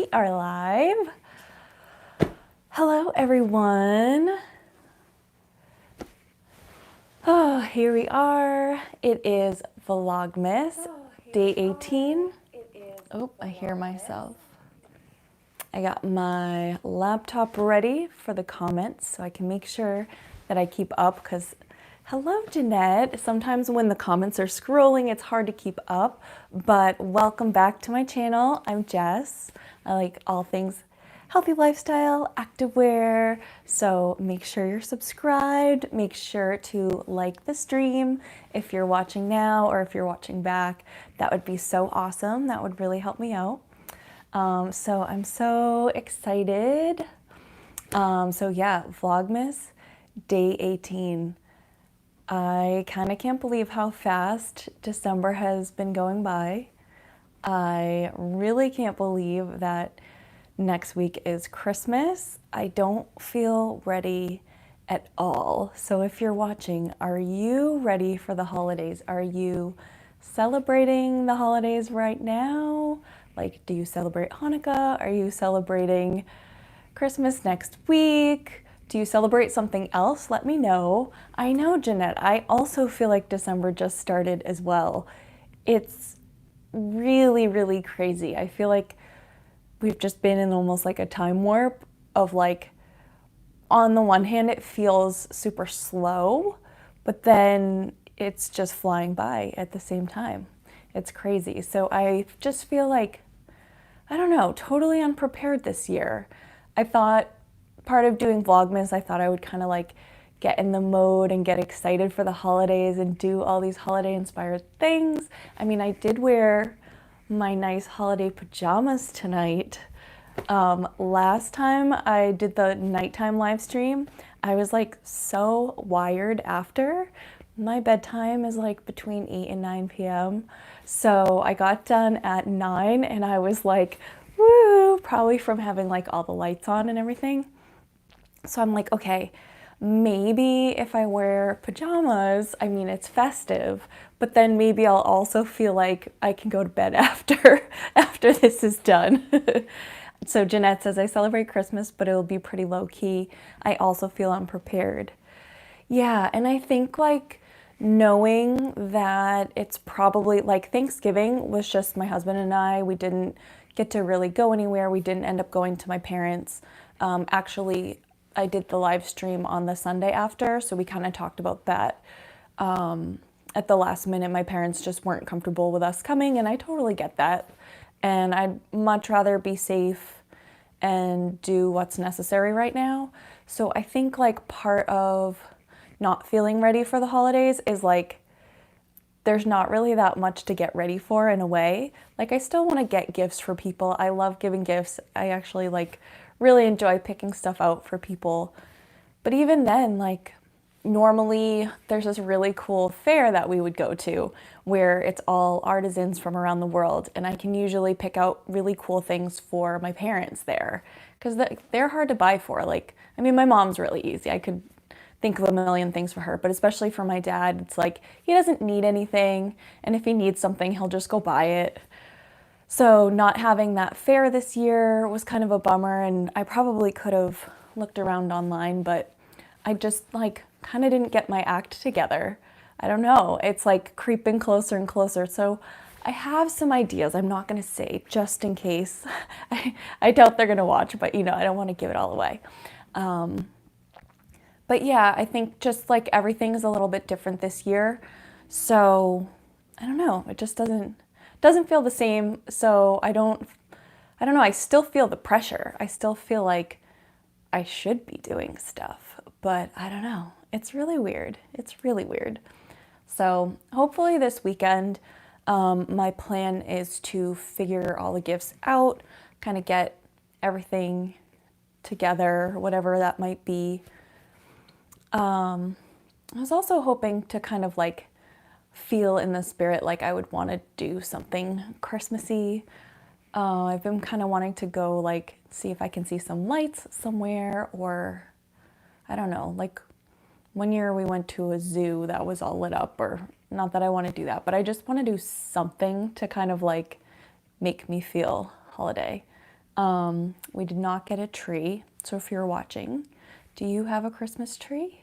We are live. Hello, everyone. Oh, here we are. It is Vlogmas, day 18. Oh, I hear myself. I got my laptop ready for the comments so I can make sure that I keep up because hello, Jeanette. Sometimes when the comments are scrolling, it's hard to keep up, but welcome back to my channel. I'm Jess. I like all things healthy lifestyle, activewear, so make sure you're subscribed. Make sure to like the stream if you're watching now or if you're watching back. That would be so awesome. That would really help me out. So I'm so excited. So yeah, Vlogmas, day 18. I kind of can't believe how fast December has been going by. I really can't believe that next week is Christmas. I don't feel ready at all. So if you're watching, are you ready for the holidays? Are you celebrating the holidays right now? Like, do you celebrate Hanukkah? Are you celebrating Christmas next week? Do you celebrate something else? Let me know. I know, Jeanette, I also feel like December just started as well. It's really, really crazy. I feel like we've just been in almost like a time warp of like, on the one hand, it feels super slow, but then it's just flying by at the same time. It's crazy. So I just feel like, I don't know, totally unprepared this year. I thought part of doing Vlogmas, I thought I would kind of like get in the mode and get excited for the holidays and do all these holiday inspired things. I mean, I did wear my nice holiday pajamas tonight. Last time I did the nighttime live stream, I was like so wired after. My bedtime is like between 8 and 9 p.m. So I got done at 9 and I was like, woo, probably from having like all the lights on and everything. So I'm like, okay, maybe if I wear pajamas, I mean, it's festive, but then maybe I'll also feel like I can go to bed after this is done. So Jeanette says, I celebrate Christmas, but it'll be pretty low key. I also feel unprepared. Yeah, and I think like knowing that it's probably like Thanksgiving was just my husband and I. We didn't get to really go anywhere. We didn't end up going to my parents. Actually, I did the live stream on the Sunday after, so we kind of talked about that. At the last minute, my parents just weren't comfortable with us coming, and I totally get that. And I'd much rather be safe and do what's necessary right now. So I think like part of not feeling ready for the holidays is like there's not really that much to get ready for in a way. Like I still want to get gifts for people. I love giving gifts. I actually like really enjoy picking stuff out for people. But even then, like normally there's this really cool fair that we would go to where it's all artisans from around the world, and I can usually pick out really cool things for my parents there because they're hard to buy for. Like, I mean, my mom's really easy. I could think of a million things for her, but especially for my dad, it's like he doesn't need anything, and if he needs something, he'll just go buy it. So not having that fair this year was kind of a bummer, and I probably could have looked around online, but I just like kind of didn't get my act together. I don't know, it's like creeping closer and closer. So I have some ideas. I'm not going to say just in case. I doubt they're going to watch, but you know, I don't want to give it all away. But yeah, I think just like everything's a little bit different this year. So I don't know, it just doesn't feel the same. So I don't know, I still feel the pressure. I still feel like I should be doing stuff, but I don't know. It's really weird. It's really weird. So hopefully this weekend, my plan is to figure all the gifts out, kind of get everything together, whatever that might be. I was also hoping to kind of like feel in the spirit like I would want to do something Christmassy. I've been kind of wanting to go like see if I can see some lights somewhere, or I don't know, like one year we went to a zoo that was all lit up, or not that I want to do that, but I just want to do something to kind of like make me feel holiday. We did not get a tree. So if you're watching, do you have a Christmas tree?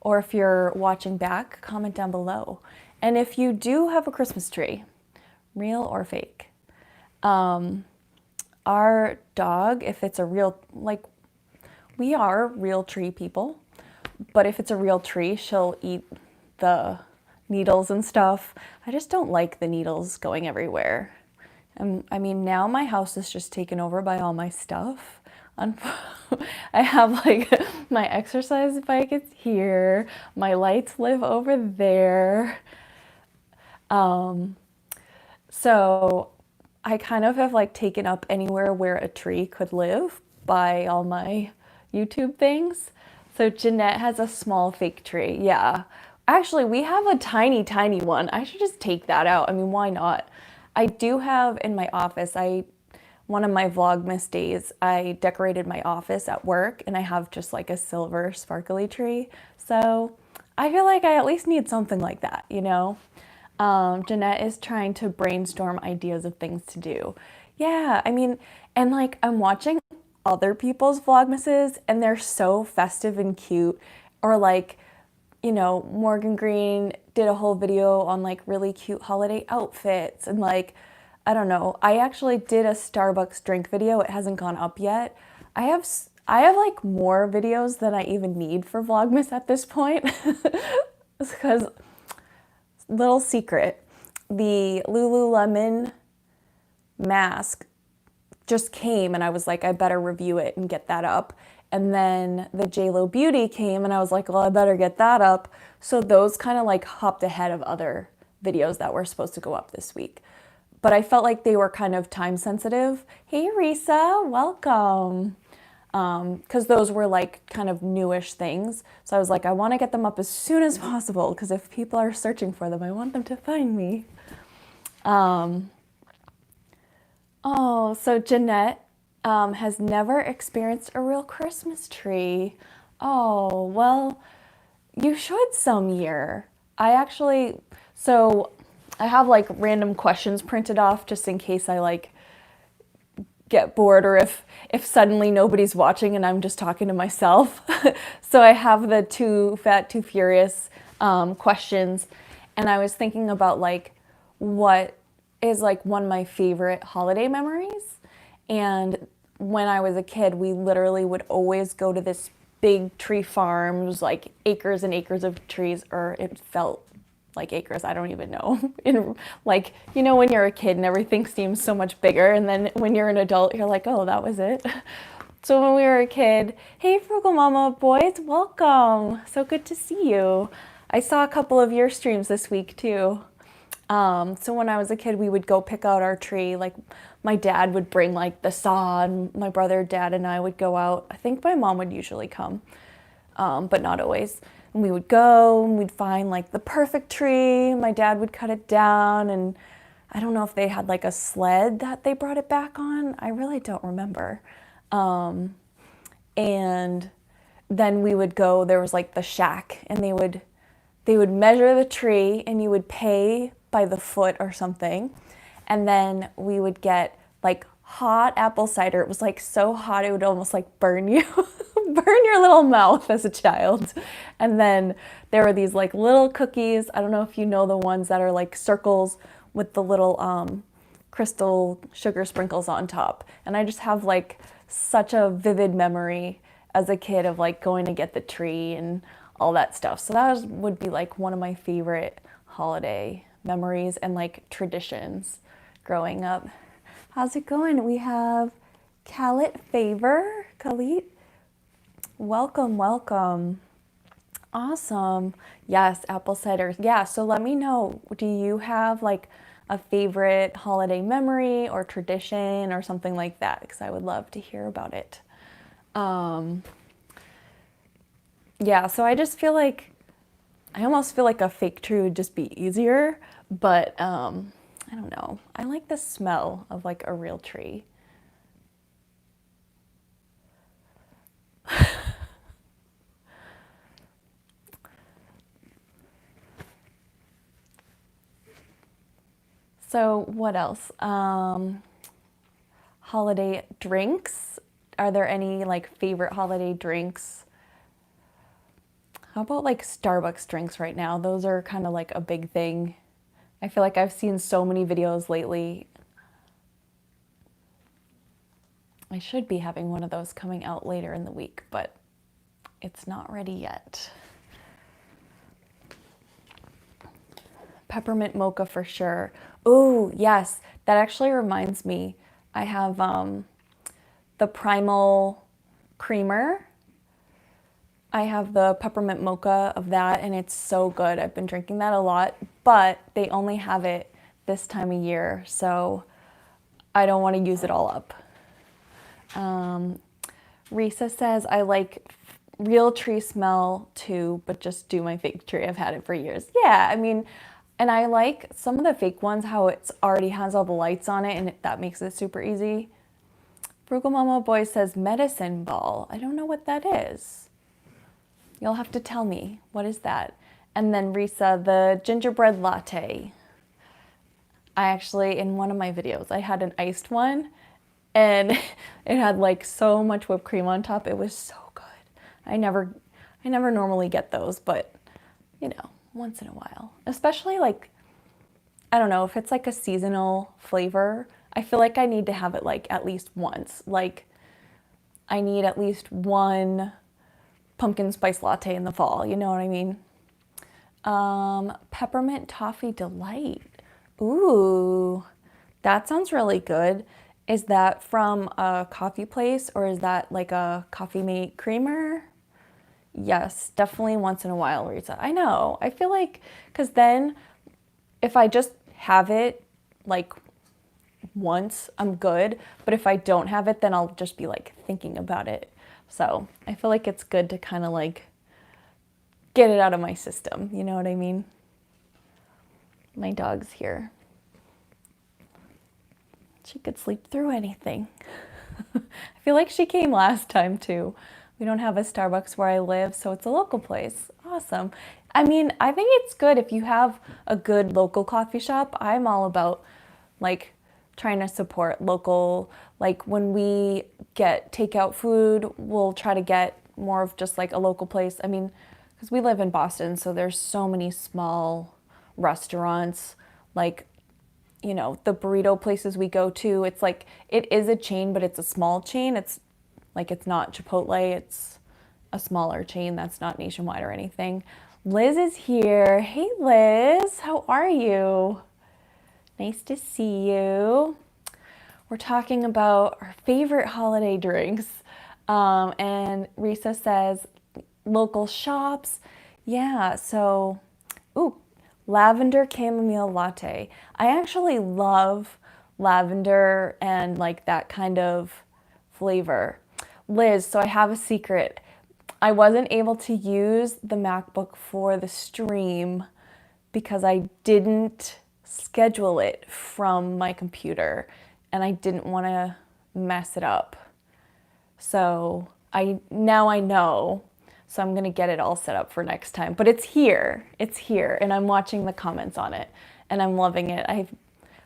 Or if you're watching back, comment down below. And if you do have a Christmas tree, real or fake, our dog, if it's a real, like, we are real tree people, but if it's a real tree, she'll eat the needles and stuff. I just don't like the needles going everywhere. I mean, now my house is just taken over by all my stuff. I have like my exercise bike is here. My lights live over there. So I kind of have like taken up anywhere where a tree could live by all my YouTube things. So Jeanette has a small fake tree. Yeah. Actually, we have a tiny, tiny one. I should just take that out. I mean, why not? I do have in my office, one of my Vlogmas days, I decorated my office at work and I have just like a silver sparkly tree. So I feel like I at least need something like that, you know? Jeanette is trying to brainstorm ideas of things to do. Yeah, I mean, and like I'm watching other people's Vlogmases and they're so festive and cute. Or like, you know, Morgan Green did a whole video on like really cute holiday outfits and like, I don't know. I actually did a Starbucks drink video. It hasn't gone up yet. I have like more videos than I even need for Vlogmas at this point. Because, little secret, the Lululemon mask just came and I was like, I better review it and get that up. And then the JLo Beauty came and I was like, well, I better get that up. So those kind of like hopped ahead of other videos that were supposed to go up this week. But I felt like they were kind of time sensitive. Hey, Risa, welcome. Because those were like kind of newish things. So I was like, I want to get them up as soon as possible because if people are searching for them, I want them to find me. Oh, so Jeanette has never experienced a real Christmas tree. Oh, well, you should some year. So I have like random questions printed off just in case I like get bored or if suddenly nobody's watching and I'm just talking to myself. So I have the Too Fat, Too Furious questions. And I was thinking about like what is like one of my favorite holiday memories. And when I was a kid, we literally would always go to this big tree farm. It was like acres and acres of trees, or it felt like acres, I don't even know. Like, you know, when you're a kid and everything seems so much bigger, and then when you're an adult, you're like, oh, that was it. So when we were a kid, hey, Frugal Mama boys, welcome. So good to see you. I saw a couple of your streams this week too. So when I was a kid, we would go pick out our tree. Like my dad would bring like the saw and my brother, dad, and I would go out. I think my mom would usually come, but not always. And we would go and we'd find like the perfect tree. My dad would cut it down and I don't know if they had like a sled that they brought it back on. I really don't remember. And then we would go, there was like the shack and they would measure the tree and you would pay by the foot or something. And then we would get like hot apple cider. It was like so hot it would almost like burn you, burn your little mouth as a child. And then there were these like little cookies. I don't know if you know the ones that are like circles with the little crystal sugar sprinkles on top. And I just have like such a vivid memory as a kid of like going to get the tree and all that stuff. So that would be like one of my favorite holiday memories and like traditions growing up. How's it going? We have Khalid Favor. Khalid, welcome, welcome. Awesome. Yes, apple cider. Yeah, so let me know, do you have like a favorite holiday memory or tradition or something like that? Because I would love to hear about it. Yeah, so I just feel like, I almost feel like a fake tree would just be easier, but I don't know. I like the smell of like a real tree. So what else? holiday drinks. Are there any like favorite holiday drinks? How about like Starbucks drinks right now? Those are kind of like a big thing. I feel like I've seen so many videos lately. I should be having one of those coming out later in the week, but it's not ready yet. Peppermint mocha for sure. Oh, yes. That actually reminds me. I have the Primal creamer. I have the peppermint mocha of that, and it's so good. I've been drinking that a lot, but they only have it this time of year, so I don't want to use it all up. Risa says, I like real tree smell too, but just do my fake tree. I've had it for years. Yeah, I mean, and I like some of the fake ones, how it's already has all the lights on it, and that makes it super easy. Frugal Mama Boy says medicine ball. I don't know what that is. You'll have to tell me. What is that? And then Risa, the gingerbread latte. I actually, in one of my videos, I had an iced one, and it had like so much whipped cream on top. It was so good. I never normally get those, but you know, once in a while. Especially like, I don't know, if it's like a seasonal flavor, I feel like I need to have it like at least once. Like I need at least one pumpkin spice latte in the fall, you know what I mean? Peppermint toffee delight. Ooh, that sounds really good. Is that from a coffee place, or is that like a Coffee Mate creamer? Yes, definitely once in a while, Rita. I know. I feel like, because then if I just have it like once, I'm good. But if I don't have it, then I'll just be like thinking about it. So I feel like it's good to kind of like get it out of my system. You know what I mean? My dog's here. She could sleep through anything. I feel like she came last time too. We don't have a Starbucks where I live, so it's a local place. Awesome. I mean, I think it's good if you have a good local coffee shop. I'm all about like trying to support local. Like when we get takeout food, we'll try to get more of just like a local place. I mean, because we live in Boston, so there's so many small restaurants, like, you know, the burrito places we go to, it's like, it is a chain, but it's a small chain. It's like, it's not Chipotle, it's a smaller chain that's not nationwide or anything. Liz is here. Hey Liz, how are you? Nice to see you. We're talking about our favorite holiday drinks. And Risa says local shops. Yeah, so, ooh, lavender chamomile latte. I actually love lavender and like that kind of flavor. Liz, so I have a secret. I wasn't able to use the MacBook for the stream because I didn't schedule it from my computer and I didn't want to mess it up. So now I know. So I'm gonna get it all set up for next time. But it's here, and I'm watching the comments on it, and I'm loving it. I've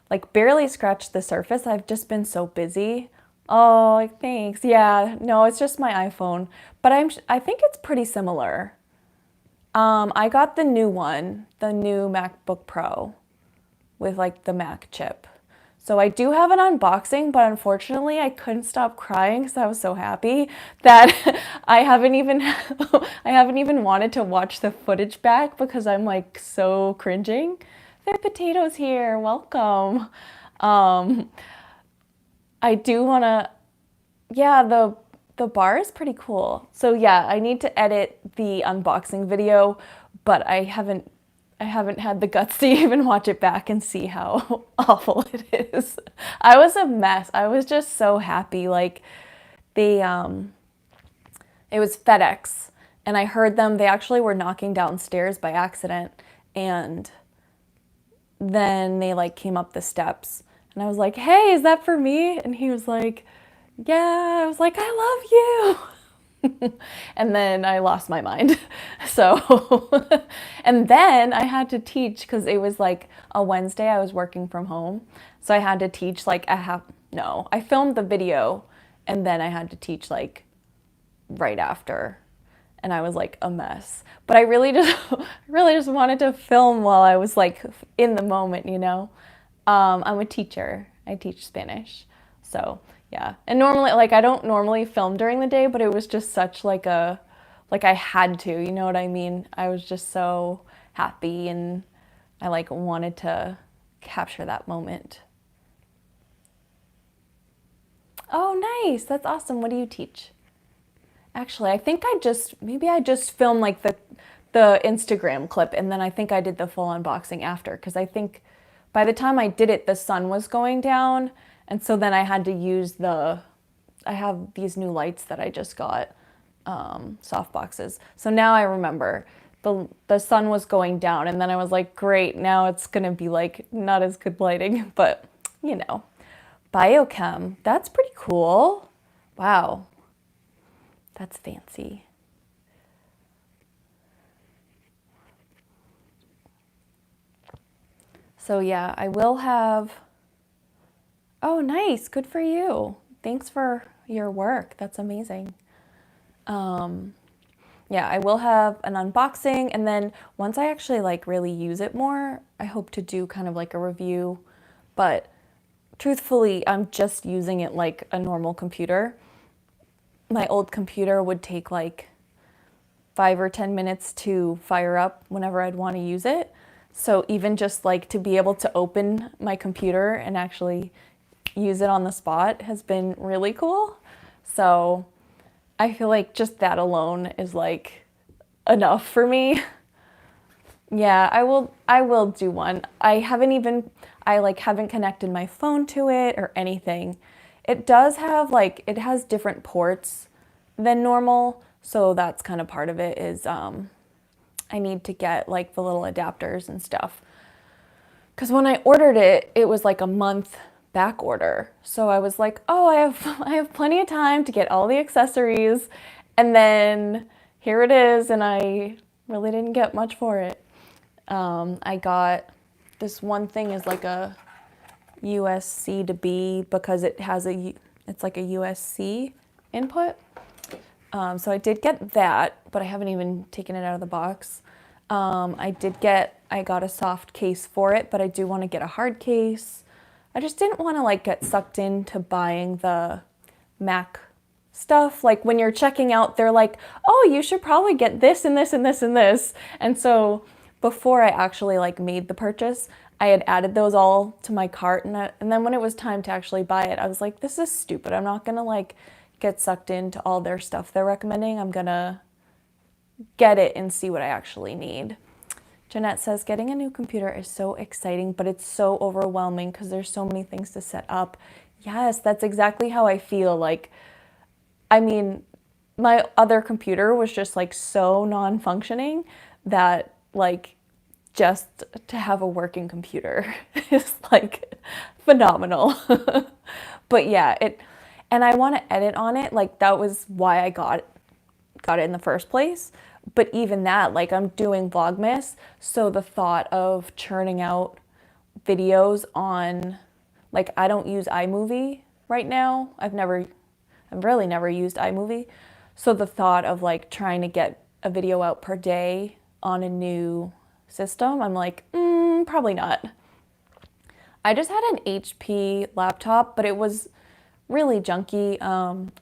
like barely scratched the surface. I've just been so busy. Oh, thanks. Yeah, no, it's just my iPhone, but I think it's pretty similar. I got the new one, the new MacBook Pro with like the Mac chip. So I do have an unboxing, but unfortunately I couldn't stop crying because I was so happy that I haven't even wanted to watch the footage back because I'm like so cringing. There are potatoes here, welcome. I do want to, yeah, the bar is pretty cool. So yeah, I need to edit the unboxing video, but I haven't had the guts to even watch it back and see how awful it is. I was a mess. I was just so happy. Like it was FedEx and I heard them, they actually were knocking downstairs by accident and then they like came up the steps and I was like, hey, is that for me? And he was like, yeah. I was like, I love you. And then I lost my mind. So, and then I had to teach because it was like a Wednesday, I was working from home. So I had to teach like no, I filmed the video and then I had to teach like right after, and I was like a mess. But I really just really just wanted to film while I was like in the moment, you know. I'm a teacher. I teach Spanish. So, yeah. And normally, like, I don't normally film during the day, but it was just such like a, like I had to, you know what I mean? I was just so happy and I like wanted to capture that moment. Oh, nice. That's awesome. What do you teach? Actually, I think maybe I just filmed like the Instagram clip and then I think I did the full unboxing after, because I think by the time I did it, the sun was going down. And so then I had to use I have these new lights that I just got, soft boxes. So now I remember the sun was going down and then I was like, great, now it's gonna be like not as good lighting, but you know. Biochem, that's pretty cool. Wow, that's fancy. So yeah, I will have, oh nice, good for you. Thanks for your work, that's amazing. Yeah, I will have an unboxing, and then once I actually like really use it more, I hope to do kind of like a review, but truthfully, I'm just using it like a normal computer. My old computer would take like 5 or 10 minutes to fire up whenever I'd want to use it. So even just like to be able to open my computer and actually use it on the spot has been really cool. So I feel like just that alone is like enough for me. Yeah, I will do one. I haven't connected my phone to it or anything. It does have like, it has different ports than normal, so that's kind of part of it is I need to get like the little adapters and stuff. Because when I ordered it, it was like a month back order. So I was like, oh, I have plenty of time to get all the accessories. And then here it is, and I really didn't get much for it. I got this one thing is like a USB to B because it's like a USB input. So I did get that, but I haven't even taken it out of the box. I got a soft case for it, but I do want to get a hard case. I just didn't want to like get sucked into buying the Mac stuff. Like when you're checking out, they're like, oh, you should probably get this and this and this and this. And so before I actually like made the purchase, I had added those all to my cart, and then when it was time to actually buy it, I was like, this is stupid. I'm not gonna like get sucked into all their stuff they're recommending. I'm gonna get it and see what I actually need. Jeanette says, getting a new computer is so exciting, but it's so overwhelming because there's so many things to set up. Yes, that's exactly how I feel. Like, I mean, my other computer was just like so non-functioning that like just to have a working computer is like phenomenal. But yeah, and I want to edit on it. Like that was why I got it in the first place. But even that, like I'm doing Vlogmas, so the thought of churning out videos on, like I don't use iMovie right now. I've really never used iMovie. So the thought of like trying to get a video out per day on a new system, I'm like, probably not. I just had an HP laptop, but it was really junky.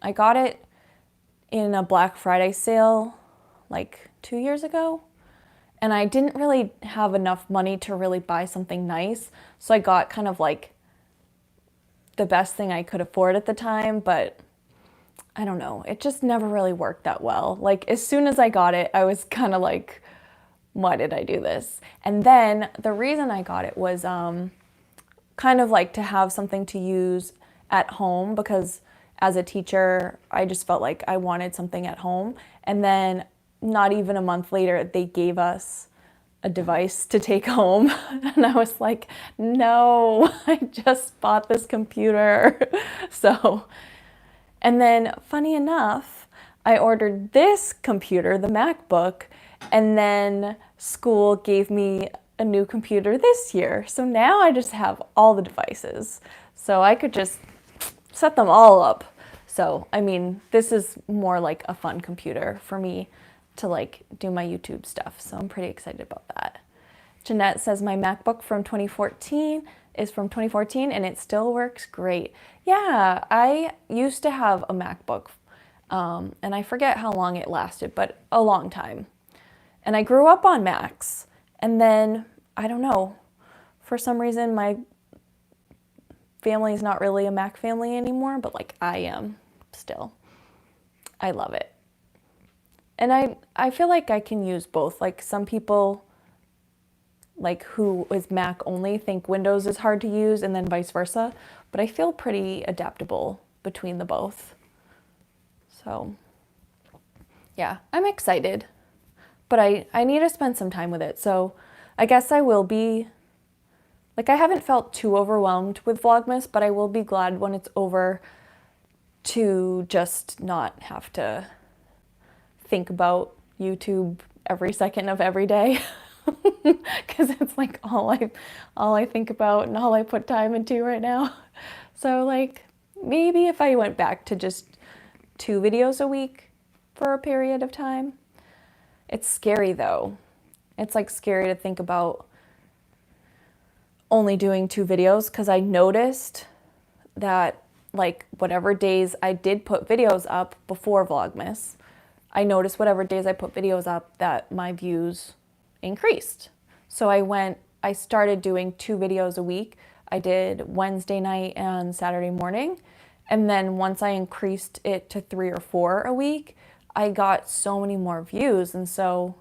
I got it in a Black Friday sale like 2 years ago, and I didn't really have enough money to really buy something nice, so I got kind of like the best thing I could afford at the time, but I don't know, it just never really worked that well. Like as soon as I got it, I was kind of like, why did I do this? And then the reason I got it was kind of like to have something to use at home, because as a teacher, I just felt like I wanted something at home. And then not even a month later, they gave us a device to take home. And I was like, no, I just bought this computer. So, and then funny enough, I ordered this computer, the MacBook, and then school gave me a new computer this year. So now I just have all the devices. So I could just set them all up. So, I mean, this is more like a fun computer for me to like do my YouTube stuff. So I'm pretty excited about that. Jeanette says my MacBook from 2014 is from 2014 and it still works great. Yeah, I used to have a MacBook and I forget how long it lasted, but a long time. And I grew up on Macs. And then, I don't know, for some reason my family is not really a Mac family anymore, but like I am still. I love it. And I feel like I can use both. Like some people like who is Mac only think Windows is hard to use and then vice versa, but I feel pretty adaptable between the both. So yeah, I'm excited, but I need to spend some time with it. So I guess I will be, like I haven't felt too overwhelmed with Vlogmas, but I will be glad when it's over to just not have to think about YouTube every second of every day. Because it's like all I think about and all I put time into right now. So like maybe if I went back to just 2 videos a week for a period of time. It's scary though. It's like scary to think about only doing 2 videos because I noticed that like whatever days I did put videos up before Vlogmas, I noticed whatever days I put videos up that my views increased. So I started doing 2 videos a week. I did Wednesday night and Saturday morning. And then once I increased it to 3 or 4 a week, I got so many more views. And so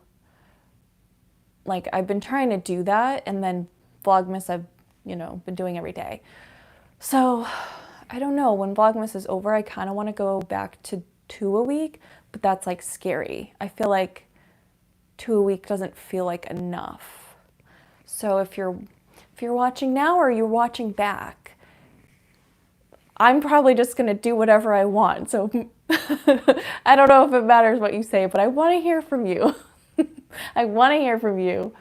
like I've been trying to do that. And then Vlogmas I've, been doing every day. So I don't know, when Vlogmas is over, I kind of want to go back to 2 a week, but that's like scary. I feel like 2 a week doesn't feel like enough. So if you're watching now or you're watching back, I'm probably just gonna do whatever I want. So I don't know if it matters what you say, but I want to hear from you. I want to hear from you.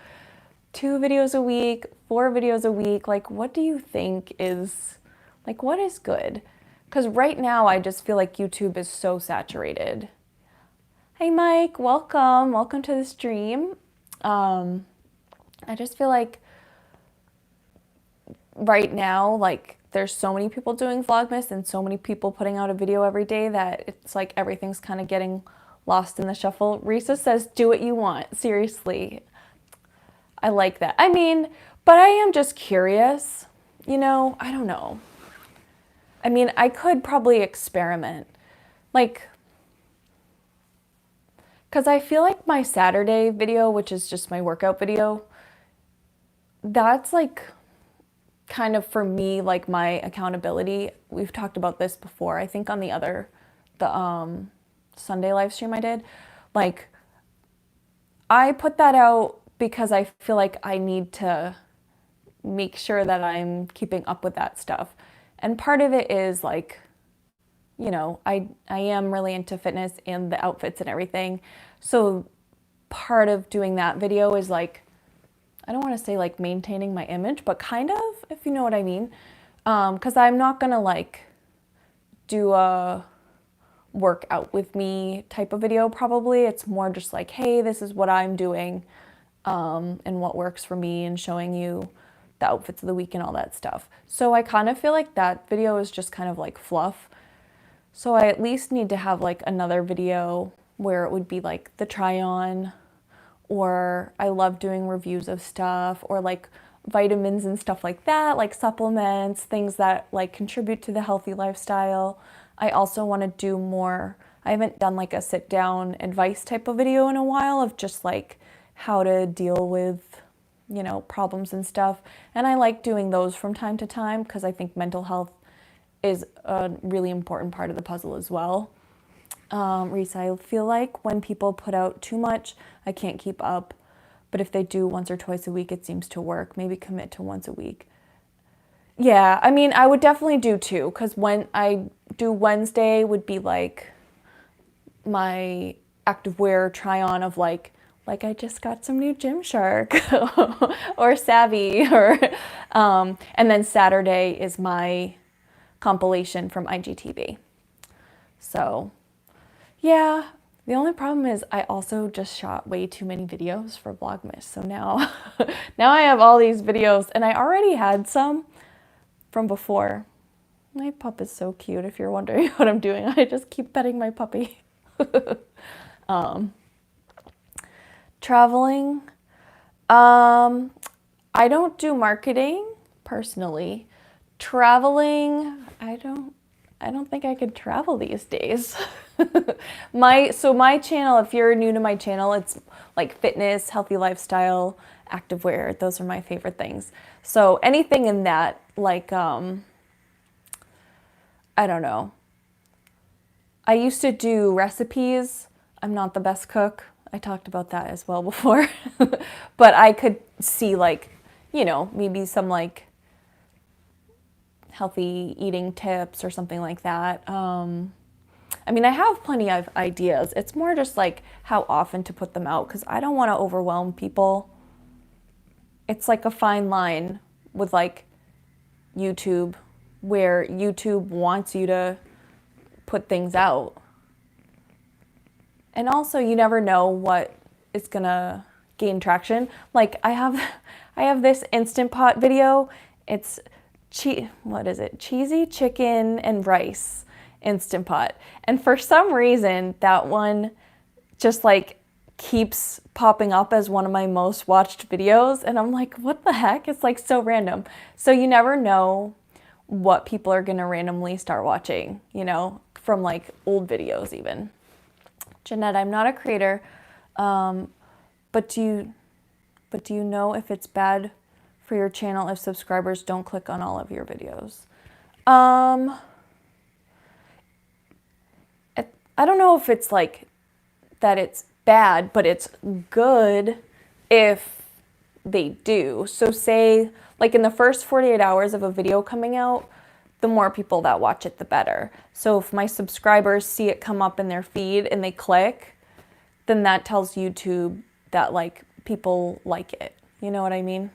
2 videos a week, 4 videos a week. Like, what do you think is, like, what is good? Because right now I just feel like YouTube is so saturated. Hey Mike, welcome. Welcome to the stream. I just feel like right now, like there's so many people doing Vlogmas and so many people putting out a video every day that it's like everything's kind of getting lost in the shuffle. Risa says, do what you want. Seriously. I like that. I mean, but I am just curious, I don't know. I mean, I could probably experiment. Like, because I feel like my Saturday video, which is just my workout video, that's like kind of for me, like my accountability. We've talked about this before, I think on the Sunday live stream I did. Like, I put that out because I feel like I need to make sure that I'm keeping up with that stuff. And part of it is like, I am really into fitness and the outfits and everything. So part of doing that video is like, I don't want to say like maintaining my image, but kind of, if you know what I mean. Because I'm not going to like do a workout with me type of video probably. It's more just like, hey, this is what I'm doing and what works for me and showing you the outfits of the week and all that stuff. So I kind of feel like that video is just kind of like fluff. So I at least need to have like another video where it would be like the try on, or I love doing reviews of stuff, or like vitamins and stuff like that, like supplements, things that like contribute to the healthy lifestyle. I also want to do more. I haven't done like a sit down advice type of video in a while of just like how to deal with, problems and stuff. And I like doing those from time to time because I think mental health is a really important part of the puzzle as well. Reese, I feel like when people put out too much, I can't keep up. But if they do once or twice a week, it seems to work. Maybe commit to once a week. Yeah, I mean, I would definitely do 2 because when I do Wednesday would be like my activewear try on of like I just got some new Gymshark or Savv or and then Saturday is my compilation from IGTV. So yeah, the only problem is I also just shot way too many videos for Vlogmas. So now, now I have all these videos, and I already had some from before. My pup is so cute, if you're wondering what I'm doing. I just keep petting my puppy. Traveling. I don't do marketing personally. Traveling, I don't think I could travel these days. My channel, if you're new to my channel, it's like fitness, healthy lifestyle, activewear. Those are my favorite things. So anything in that, like, I don't know. I used to do recipes. I'm not the best cook. I talked about that as well before. But I could see, like, you know, maybe some like healthy eating tips or something like that. I mean, I have plenty of ideas. It's more just like how often to put them out, because I don't want to overwhelm people. It's like a fine line with like YouTube, where YouTube wants you to put things out. And also, you never know what is gonna gain traction. Like I have this Instant Pot video. It's what is it? Cheesy chicken and rice Instant Pot. And for some reason, that one just like keeps popping up as one of my most watched videos. And I'm like, what the heck? It's like so random. So you never know what people are gonna randomly start watching, you know, from like old videos even. Jeanette, I'm not a creator, but do you know if it's bad for your channel if subscribers don't click on all of your videos? I don't know if it's like that it's bad, but it's good if they do. So say like in the first 48 hours of a video coming out, the more people that watch it, the better. So if my subscribers see it come up in their feed and they click, then that tells YouTube that like people like it. You know what I mean?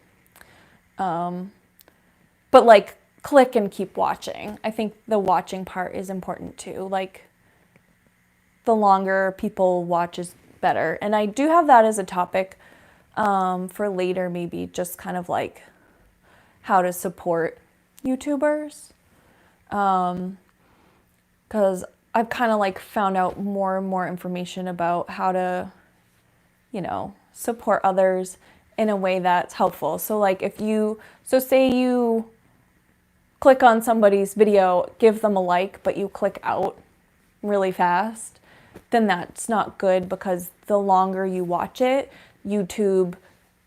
But like click and keep watching. I think the watching part is important too. Like the longer people watch is better. And I do have that as a topic for later, maybe just kind of like how to support YouTubers. Because I've kind of like found out more and more information about how to, you know, support others in a way that's helpful. So like say you click on somebody's video, give them a like, but you click out really fast, then that's not good, because the longer you watch it, YouTube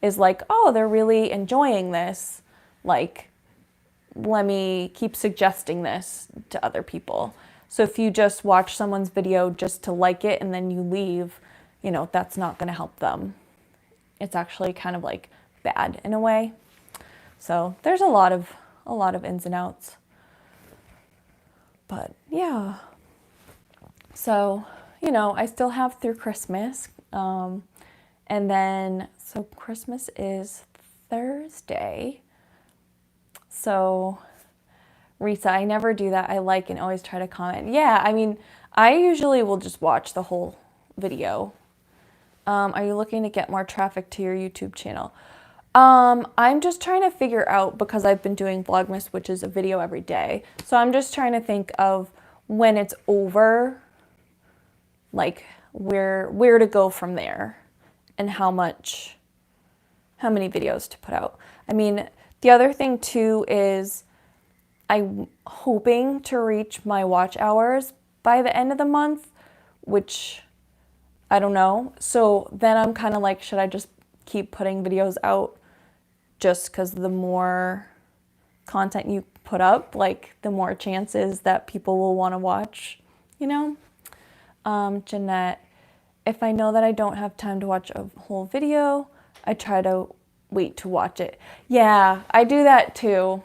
is like, oh, they're really enjoying this. Like, let me keep suggesting this to other people. So if you just watch someone's video just to like it and then you leave, you know, that's not going to help them. It's actually kind of like bad in a way. So there's a lot of ins and outs. But yeah. So, you know, I still have through Christmas. And then, so Christmas is Thursday. So, Risa, I never do that. I like and always try to comment. Yeah, I mean, I usually will just watch the whole video. Are you looking to get more traffic to your YouTube channel? I'm just trying to figure out, because I've been doing Vlogmas, which is a video every day. So I'm just trying to think of when it's over, like where to go from there and how many videos to put out. I mean, the other thing too is I'm hoping to reach my watch hours by the end of the month, which I don't know. So then I'm kind of like, should I just keep putting videos out, just because the more content you put up, like the more chances that people will want to watch, you know? Jeanette, if I know that I don't have time to watch a whole video, I try to wait to watch it. Yeah, I do that too.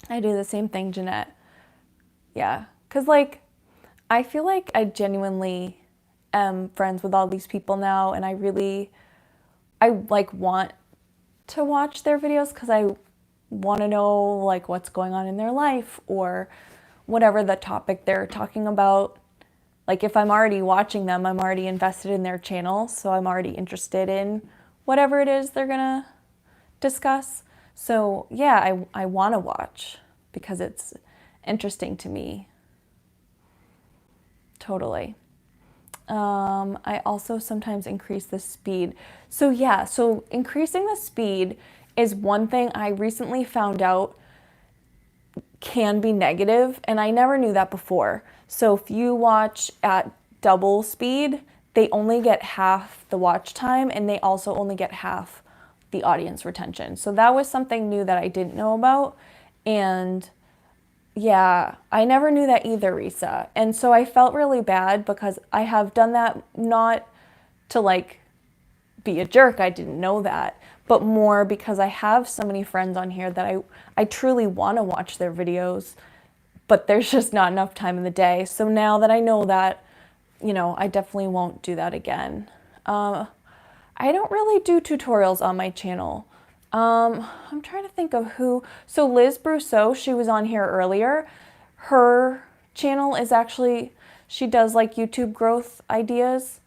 I do the same thing, Jeanette. Yeah, because like, I feel like I genuinely am friends with all these people now, and I like want to watch their videos because want to know like what's going on in their life or whatever the topic they're talking about. Like if I'm already watching them, I'm already invested in their channel, so I'm already interested in whatever it is they're gonna discuss. So yeah, I want to watch because it's interesting to me. Totally. I also sometimes increase the speed. So yeah, so increasing the speed is one thing I recently found out can be negative, and I never knew that before. So if you watch at double speed, they only get half the watch time and they also only get half the audience retention. So that was something new that I didn't know about. And yeah, I never knew that either, Risa. And so I felt really bad because I have done that not to like be a jerk, I didn't know that, but more because I have so many friends on here that I truly want to watch their videos, but there's just not enough time in the day. So now that I know that, you know, I definitely won't do that again. I don't really do tutorials on my channel. I'm trying to think of who. So Liz Brousseau, she was on here earlier. Her channel is actually, she does like YouTube growth ideas.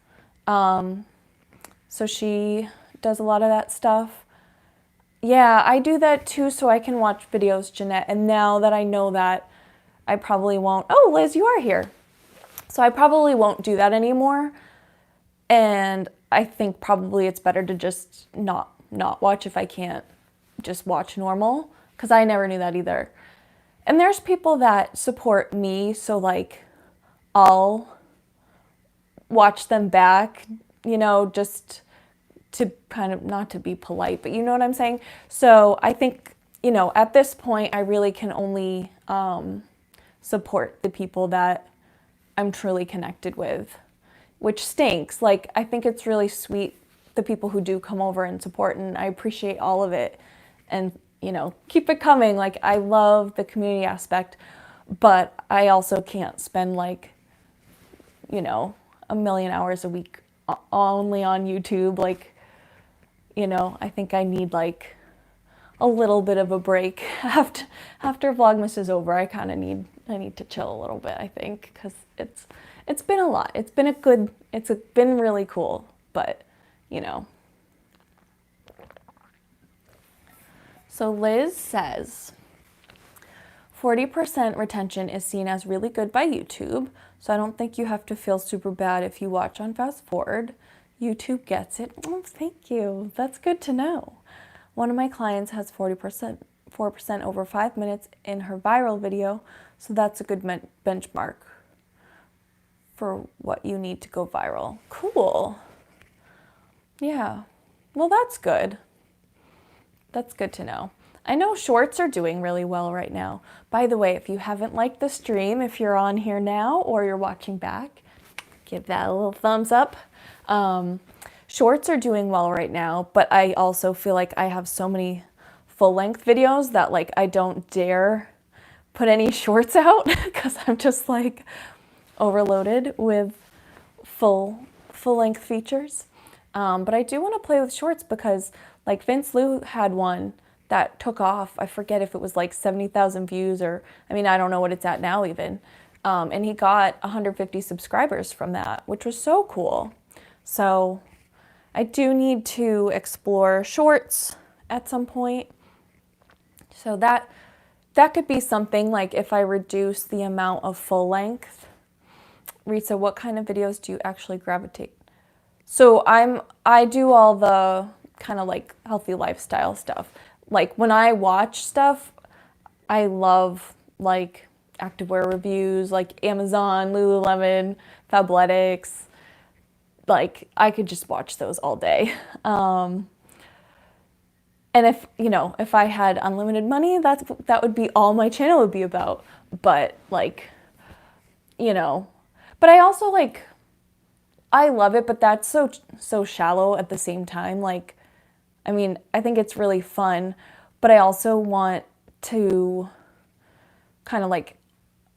So she does a lot of that stuff. Yeah, I do that too so I can watch videos, Jeanette. And now that I know that, I probably won't. Oh, Liz, you are here. So I probably won't do that anymore. And I think probably it's better to just not watch if I can't just watch normal, because I never knew that either. And there's people that support me, so like I'll watch them back, you know, just to kind of, not to be polite, but you know what I'm saying? So I think, you know, at this point, I really can only support the people that I'm truly connected with, which stinks. Like, I think it's really sweet, the people who do come over and support, and I appreciate all of it. And, you know, keep it coming. Like, I love the community aspect, but I also can't spend like, you know, 1,000,000 hours a week only on YouTube. Like, you know, I think I need like a little bit of a break after Vlogmas is over. I kind of need to chill a little bit, I think, because it's been a lot. It's been really cool, but you know. So Liz says 40% retention is seen as really good by YouTube, so I don't think you have to feel super bad if you watch on fast forward. YouTube gets it. Oh, thank you. That's good to know. One of my clients has 4% over 5 minutes in her viral video, so that's a good benchmark for what you need to go viral. Cool. Yeah. Well, that's good. That's good to know. I know shorts are doing really well right now. By the way, if you haven't liked the stream, if you're on here now or you're watching back, give that a little thumbs up. Shorts are doing well right now, but I also feel like I have so many full-length videos that like I don't dare put any shorts out because I'm just like overloaded with full-length features. But I do want to play with shorts because like Vince Lou had one that took off. I forget if it was like 70,000 views or, I mean, I don't know what it's at now even. And he got 150 subscribers from that, which was so cool. So I do need to explore shorts at some point. So that could be something, like if I reduce the amount of full length. Rita, what kind of videos do you actually gravitate? So I do all the kind of like healthy lifestyle stuff. Like when I watch stuff, I love like activewear reviews, like Amazon, Lululemon, Fabletics. Like I could just watch those all day. And if, you know, if I had unlimited money, that would be all my channel would be about. But like, you know, but I also like, I love it, but that's so shallow at the same time. Like, I mean, I think it's really fun, but I also want to kind of like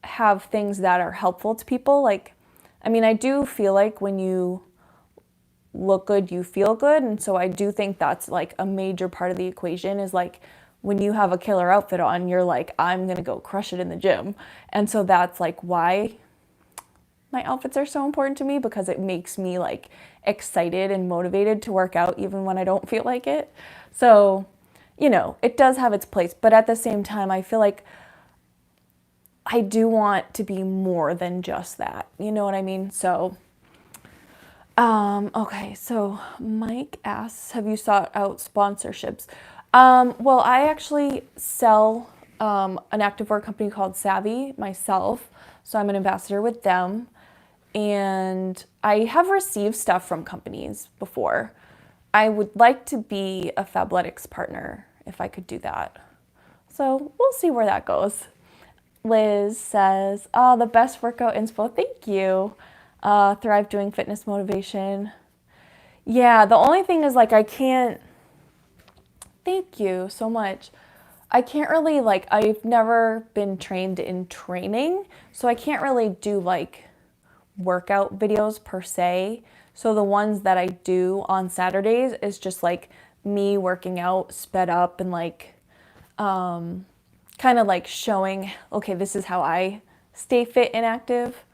have things that are helpful to people. Like, I mean, I do feel like when you look good, you feel good. And so I do think that's like a major part of the equation is like when you have a killer outfit on, you're like, I'm going to go crush it in the gym. And so that's like why my outfits are so important to me, because it makes me like excited and motivated to work out even when I don't feel like it. So, you know, it does have its place, but at the same time, I feel like I do want to be more than just that. You know what I mean? So, okay, so Mike asks, have you sought out sponsorships? Well, I actually sell an activewear company called Savv myself, so I'm an ambassador with them, and I have received stuff from companies before. I would like to be a Fabletics partner if I could do that. So we'll see where that goes. Liz says, oh, the best workout inspo. Thank you. Thrive doing fitness motivation. Yeah, the only thing is like I can't, thank you so much. I can't really like, I've never been trained in training, so I can't really do like workout videos per se. So the ones that I do on Saturdays is just like me working out sped up and like kind of like showing, okay, this is how I stay fit and active,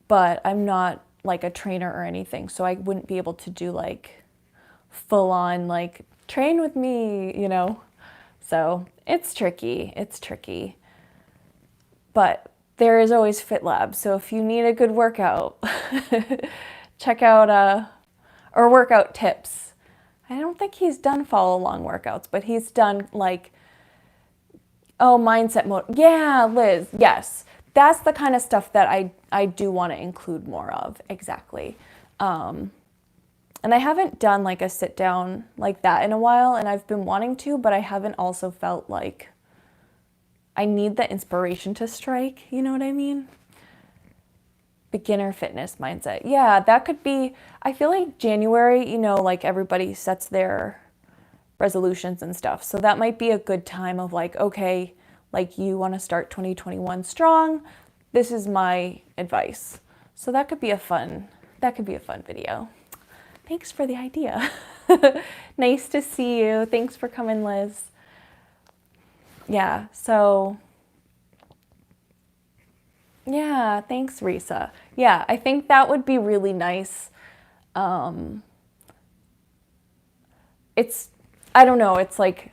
but I'm not like a trainer or anything, so I wouldn't be able to do like full on like train with me, you know. So it's tricky, but there is always Fit Lab. So if you need a good workout, check out or workout tips. I don't think he's done follow along workouts, but he's done like, oh, mindset mode. Yeah, Liz, yes. That's the kind of stuff that I do want to include more of, exactly. And I haven't done like a sit down like that in a while, and I've been wanting to, but I haven't also felt like I need the inspiration to strike, you know what I mean? Beginner fitness mindset. Yeah, that could be, I feel like January, you know, like everybody sets their resolutions and stuff. So that might be a good time of like, okay, like you want to start 2021 strong. This is my advice. So that could be a fun video. Thanks for the idea. Nice to see you. Thanks for coming, Liz. Yeah, so yeah, thanks, Risa. Yeah, I think that would be really nice. I don't know, it's like,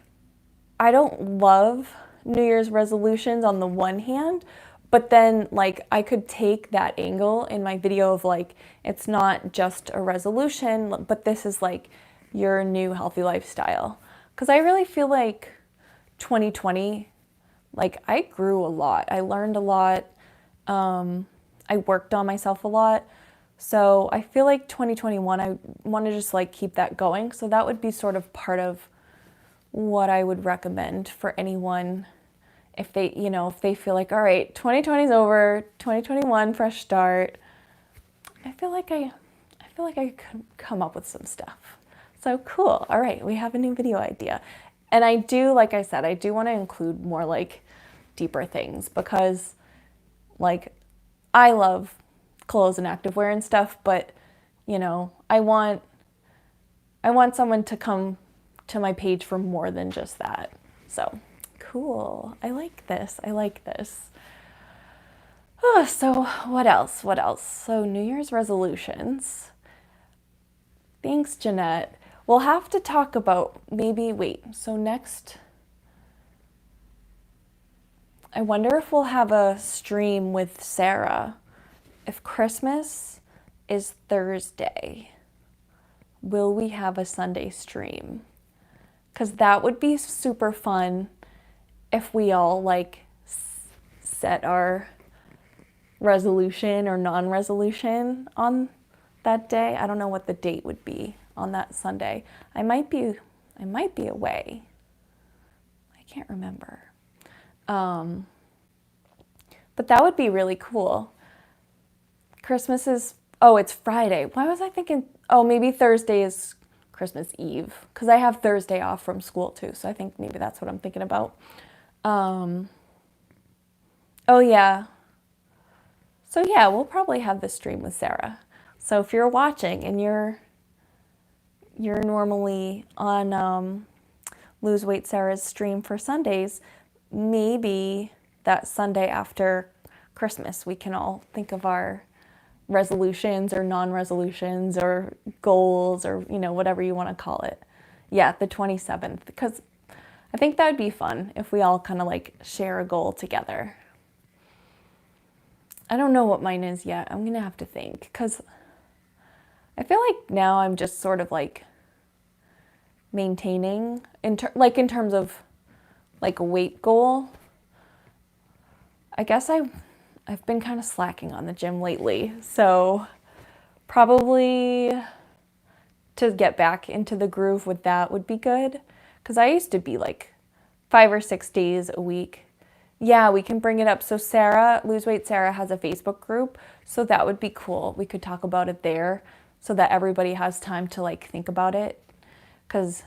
I don't love New Year's resolutions on the one hand, but then like I could take that angle in my video of like, it's not just a resolution, but this is like your new healthy lifestyle. Because I really feel like 2020, like I grew a lot. I learned a lot. I worked on myself a lot. So I feel like 2021, I want to just like keep that going. So that would be sort of part of what I would recommend for anyone if they, you know, if they feel like, all right, 2020 is over, 2021, fresh start. I feel like I could come up with some stuff. So cool. All right, we have a new video idea. And I do, like I said, I do want to include more like deeper things because like I love clothes and activewear and stuff, but you know, I want someone to come to my page for more than just that. So cool. I like this. Oh, so what else? So New Year's resolutions. Thanks, Jeanette. We'll have to talk about so next, I wonder if we'll have a stream with Sarah. If Christmas is Thursday, will we have a Sunday stream? Because that would be super fun if we all like set our resolution or non-resolution on that day. I don't know what the date would be on that Sunday. I might be away. I can't remember. But that would be really cool. Christmas is, it's Friday. Why was I thinking, maybe Thursday is Christmas Eve, because I have Thursday off from school too, so I think maybe that's what I'm thinking about. Oh yeah. So yeah, we'll probably have this stream with Sarah. So if you're watching and you're normally on Lose Weight Sarah's stream for Sundays, maybe that Sunday after Christmas, we can all think of our resolutions or non-resolutions or goals or, you know, whatever you want to call it. Yeah, the 27th, because I think that would be fun if we all kind of like share a goal together. I don't know what mine is yet. I'm going to have to think, because I feel like now I'm just sort of like maintaining in terms of like a weight goal. I guess I've been kind of slacking on the gym lately, so probably to get back into the groove with that would be good, because I used to be like 5 or 6 days a week. Yeah, we can bring it up. So Sarah, Lose Weight Sarah, has a Facebook group, so that would be cool. We could talk about it there so that everybody has time to like think about it, because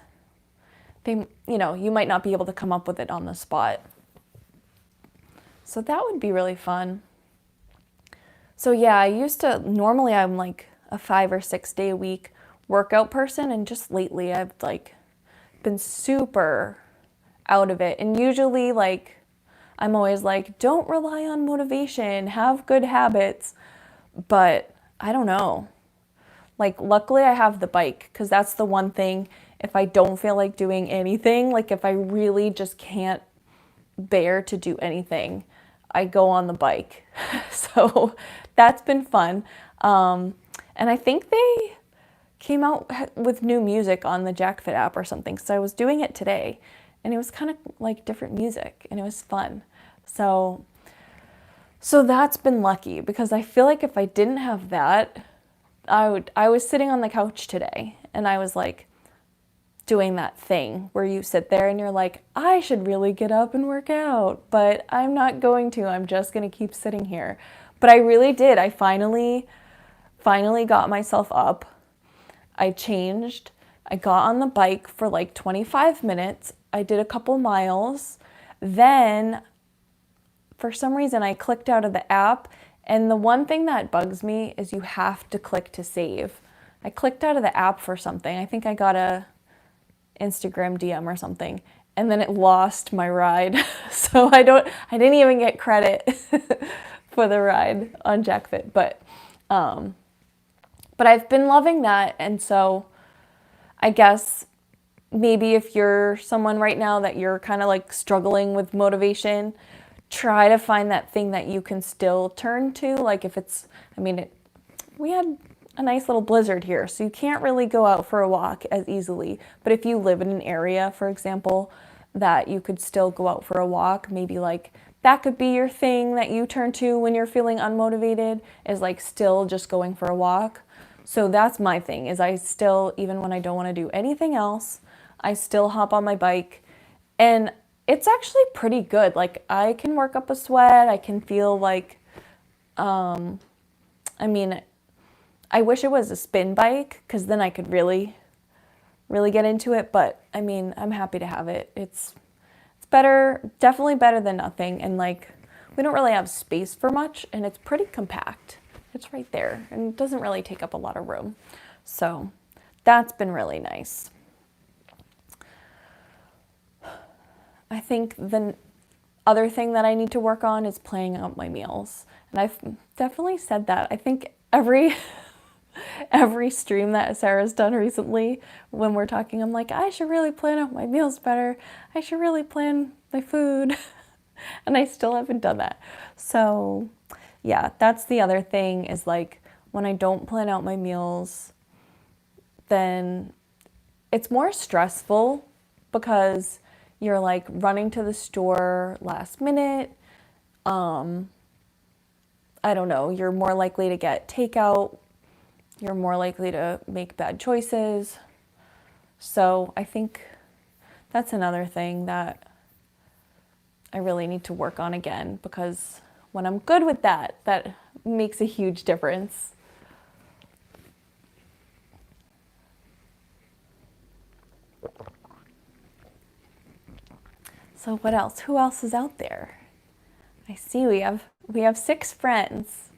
they, you know, you might not be able to come up with it on the spot. So that would be really fun. So yeah, normally I'm like a 5 or 6 day a week workout person, and just lately I've like been super out of it. And usually like I'm always like, don't rely on motivation, have good habits. But I don't know. Like, luckily I have the bike, because that's the one thing, if I don't feel like doing anything, like if I really just can't bear to do anything, I go on the bike. So that's been fun. And I think they came out with new music on the JackFit app or something. So I was doing it today, and it was kind of like different music, and it was fun. So that's been lucky, because I feel like if I didn't have that, I was sitting on the couch today, and I was like doing that thing where you sit there and you're like, I should really get up and work out, but I'm not going to. I'm just going to keep sitting here. But I really did. I finally got myself up. I changed. I got on the bike for like 25 minutes. I did a couple miles. Then for some reason I clicked out of the app, and the one thing that bugs me is you have to click to save. I clicked out of the app for something. I think I got a Instagram DM or something, and then it lost my ride. So I didn't even get credit for the ride on JackFit, but I've been loving that. And so I guess maybe if you're someone right now that you're kind of like struggling with motivation, try to find that thing that you can still turn to. Like if it's, we had a nice little blizzard here, so you can't really go out for a walk as easily. But if you live in an area, for example, that you could still go out for a walk, maybe like that could be your thing that you turn to when you're feeling unmotivated, is like still just going for a walk. So that's my thing, is I still, even when I don't want to do anything else, I still hop on my bike, and it's actually pretty good. Like I can work up a sweat. I can feel like, I wish it was a spin bike, because then I could really, really get into it. But I'm happy to have it. It's better, definitely better than nothing. And like, we don't really have space for much, and it's pretty compact. It's right there, and it doesn't really take up a lot of room. So that's been really nice. I think the other thing that I need to work on is planning out my meals. And I've definitely said that. I think every stream that Sarah's done recently, when we're talking, I'm like, I should really plan out my meals better. I should really plan my food. And I still haven't done that. So yeah, that's the other thing, is like when I don't plan out my meals, then it's more stressful, because you're like running to the store last minute. I don't know, you're more likely to get takeout. You're more likely to make bad choices. So I think that's another thing that I really need to work on again, because when I'm good with that, that makes a huge difference. So what else? Who else is out there? I see we have 6 friends.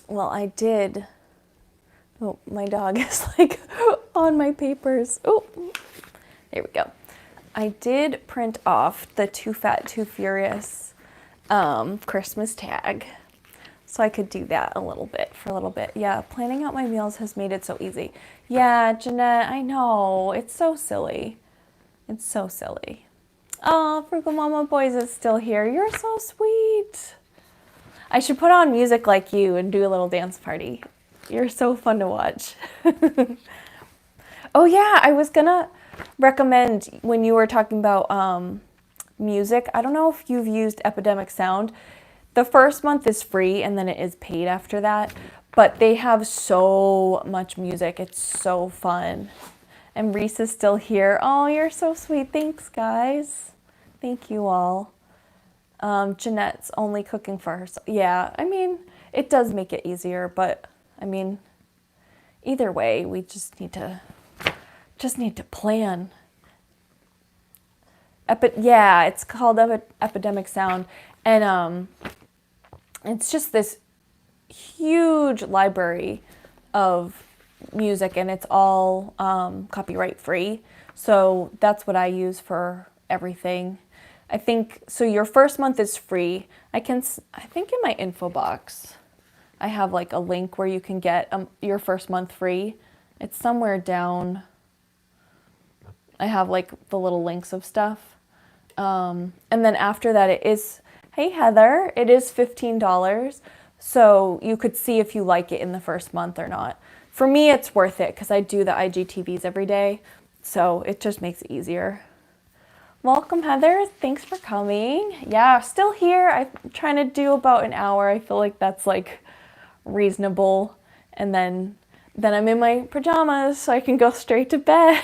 Well, I did. Oh, my dog is like on my papers. Oh, there we go. I did print off the Too Fat, Too Furious Christmas tag. So I could do that for a little bit. Yeah, planning out my meals has made it so easy. Yeah, Jeanette, I know. It's so silly. It's so silly. Oh, Frugal Mama Boys is still here. You're so sweet. I should put on music like you and do a little dance party. You're so fun to watch. Oh yeah, I was gonna recommend when you were talking about music. I don't know if you've used Epidemic Sound. The first month is free and then it is paid after that. But they have so much music. It's so fun. And Reese is still here. Oh, you're so sweet. Thanks, guys. Thank you all. Jeanette's only cooking for herself. Yeah, I mean, it does make it easier, but I mean, either way, we just need to plan. Yeah, it's called Epidemic Sound, and it's just this huge library of music, and it's all copyright free. So that's what I use for everything. I think so. Your first month is free. I think in my info box, I have like a link where you can get your first month free. It's somewhere down. I have like the little links of stuff. And then after that it is, hey Heather, it is $15. So you could see if you like it in the first month or not. For me, it's worth it because I do the IGTVs every day. So it just makes it easier. Welcome, Heather. Thanks for coming. Yeah, still here. I'm trying to do about an hour. I feel like that's like reasonable. And then I'm in my pajamas so I can go straight to bed.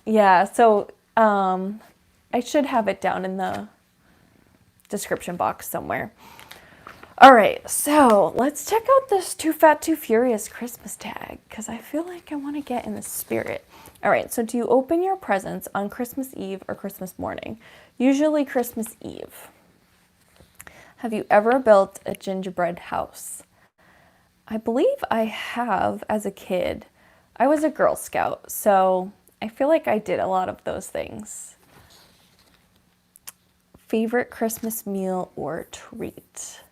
Yeah, so I should have it down in the description box somewhere. All right, so let's check out this Too Fat, Too Furious Christmas tag because I feel like I want to get in the spirit. All right, so do you open your presents on Christmas Eve or Christmas morning? Usually Christmas Eve. Have you ever built a gingerbread house? I believe I have as a kid. I was a Girl Scout, so I feel like I did a lot of those things. Favorite Christmas meal or treat?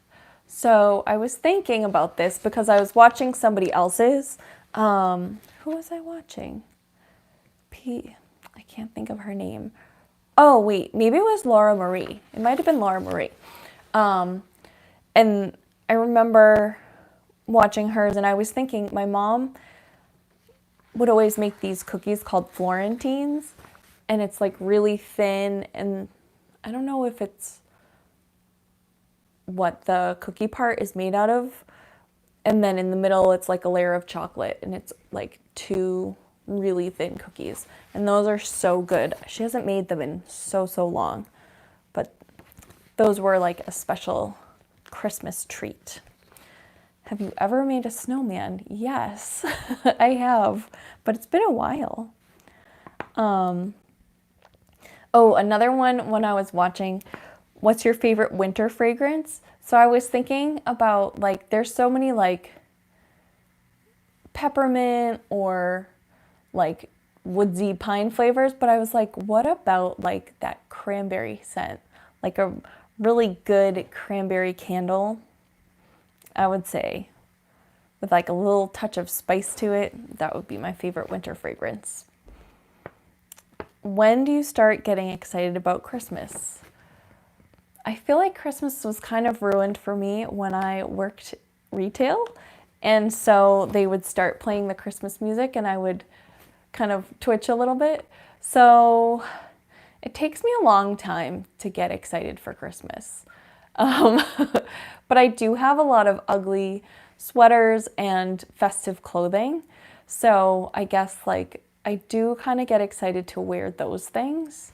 So I was thinking about this because I was watching somebody else's. Who was I watching? I can't think of her name. Oh, wait, maybe it was Laura Marie. It might have been Laura Marie. And I remember watching hers and I was thinking my mom would always make these cookies called Florentines, and it's like really thin, and I don't know if it's what the cookie part is made out of, and then in the middle it's like a layer of chocolate, and it's like 2 really thin cookies, and those are so good. She hasn't made them in so long, but those were like a special Christmas treat. Have you ever made a snowman? Yes, I have, but it's been a while. Oh, another one when I was watching, what's your favorite winter fragrance? So I was thinking about like, there's so many like peppermint or like woodsy pine flavors, but I was like, what about like that cranberry scent? Like a really good cranberry candle, I would say, with like a little touch of spice to it. That would be my favorite winter fragrance. When do you start getting excited about Christmas? I feel like Christmas was kind of ruined for me when I worked retail. And so they would start playing the Christmas music and I would kind of twitch a little bit. So it takes me a long time to get excited for Christmas. But I do have a lot of ugly sweaters and festive clothing. So I guess like I do kind of get excited to wear those things.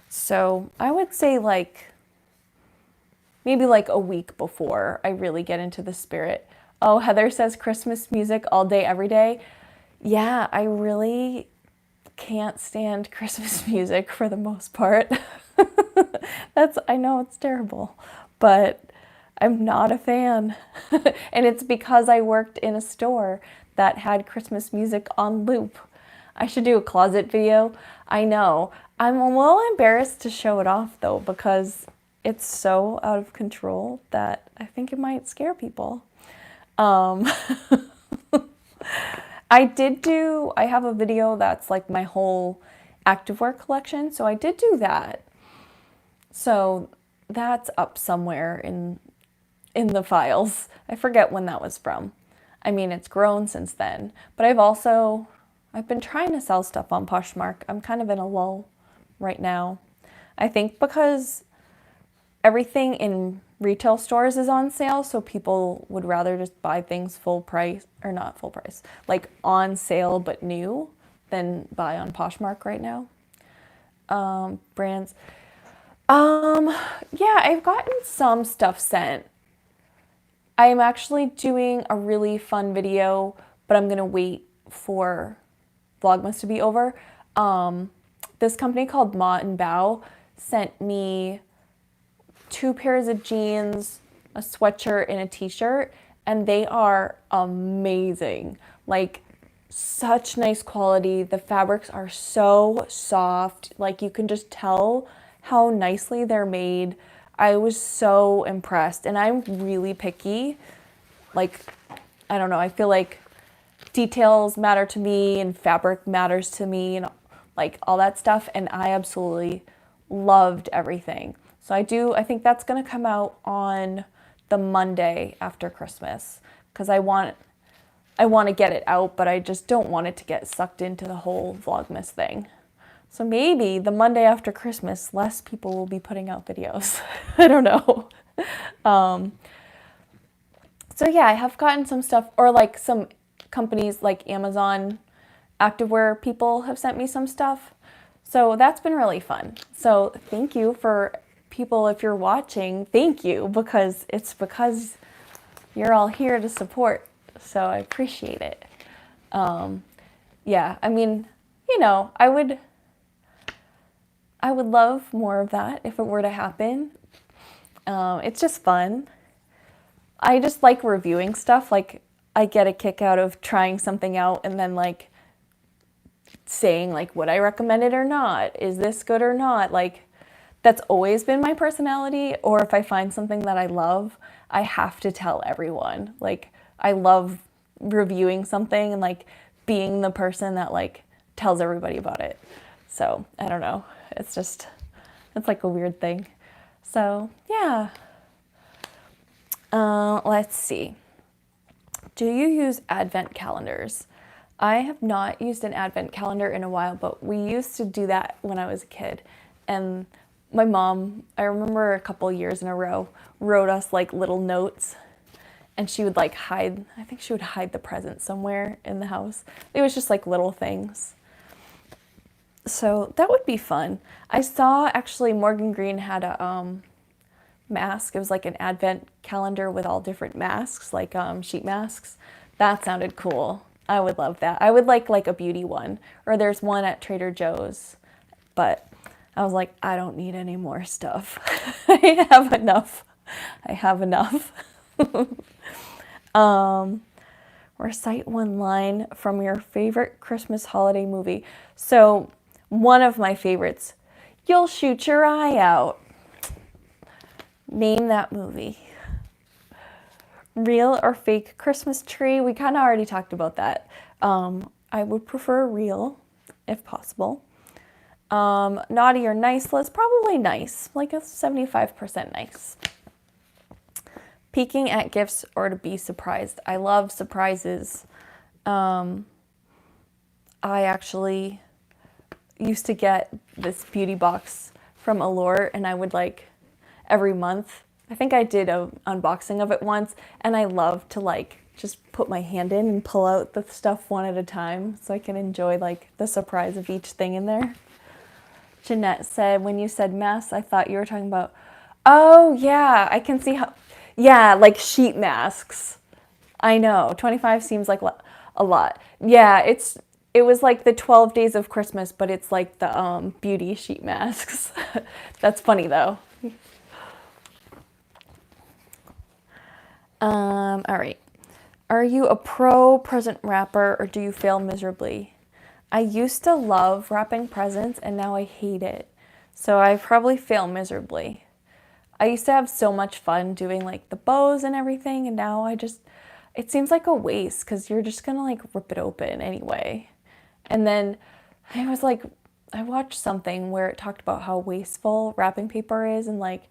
So I would say like maybe like a week before I really get into the spirit. Oh, Heather says Christmas music all day, every day. Yeah, I really can't stand Christmas music for the most part. I know it's terrible, but I'm not a fan. And it's because I worked in a store that had Christmas music on loop. I should do a closet video. I know. I'm a little embarrassed to show it off though, because it's so out of control that I think it might scare people. I have a video that's like my whole activewear collection, so I did do that. So that's up somewhere in the files. I forget when that was from. I mean, it's grown since then, but I've been trying to sell stuff on Poshmark. I'm kind of in a lull right now. I think because everything in retail stores is on sale, so people would rather just buy things full price, or not full price, like on sale but new, than buy on Poshmark right now. Brands. Yeah, I've gotten some stuff sent. I am actually doing a really fun video, but I'm gonna wait for Vlogmas to be over. This company called Ma and Bao sent me 2 pairs of jeans, a sweatshirt, and a t-shirt, and they are amazing. Like, such nice quality. The fabrics are so soft. Like, you can just tell how nicely they're made. I was so impressed, and I'm really picky. Like, I don't know, I feel like details matter to me and fabric matters to me and like all that stuff, and I absolutely loved everything. So I think that's gonna come out on the Monday after Christmas, because I want to get it out, but I just don't want it to get sucked into the whole Vlogmas thing. So maybe the Monday after Christmas, less people will be putting out videos. I don't know. So yeah, I have gotten some stuff, or like some companies like Amazon activewear people have sent me some stuff. So that's been really fun. So thank you for people, if you're watching, thank you, because it's because you're all here to support. So I appreciate it. Yeah, I mean, you know, I would love more of that if it were to happen. It's just fun. I just like reviewing stuff. Like, I get a kick out of trying something out and then like saying like, would I recommend it or not? Is this good or not? Like, that's always been my personality. Or if I find something that I love, I have to tell everyone. Like, I love reviewing something and like being the person that like tells everybody about it. So I don't know. It's like a weird thing. So yeah. Let's see. Do you use advent calendars? I have not used an advent calendar in a while, but we used to do that when I was a kid. And my mom, I remember a couple years in a row, wrote us like little notes, and she would like hide the presents somewhere in the house. It was just like little things. So that would be fun. I saw actually Morgan Green had a mask. It was like an advent calendar with all different masks, like sheet masks. That sounded cool. I would love that. I would like a beauty one, or there's one at Trader Joe's, but I was like, I don't need any more stuff. I have enough. Recite one line from your favorite Christmas holiday movie. So one of my favorites, you'll shoot your eye out. Name that movie. Real or fake Christmas tree? We kind of already talked about that. I would prefer real, if possible. Naughty or nice list? Probably nice, like a 75% nice. Peeking at gifts or to be surprised? I love surprises. I actually used to get this beauty box from Allure, and I would like every month. I think I did an unboxing of it once, and I love to like just put my hand in and pull out the stuff one at a time so I can enjoy like the surprise of each thing in there. Jeanette said, when you said mess, I thought you were talking about, oh yeah, I can see how, yeah, like sheet masks. I know, 25 seems like a lot. Yeah, it was like the 12 days of Christmas, but it's like the beauty sheet masks. That's funny though. All right. Are you a pro present wrapper or do you fail miserably? I used to love wrapping presents and now I hate it. So I probably fail miserably. I used to have so much fun doing like the bows and everything, and now it seems like a waste because you're just gonna like rip it open anyway. And then I was like, I watched something where it talked about how wasteful wrapping paper is and like,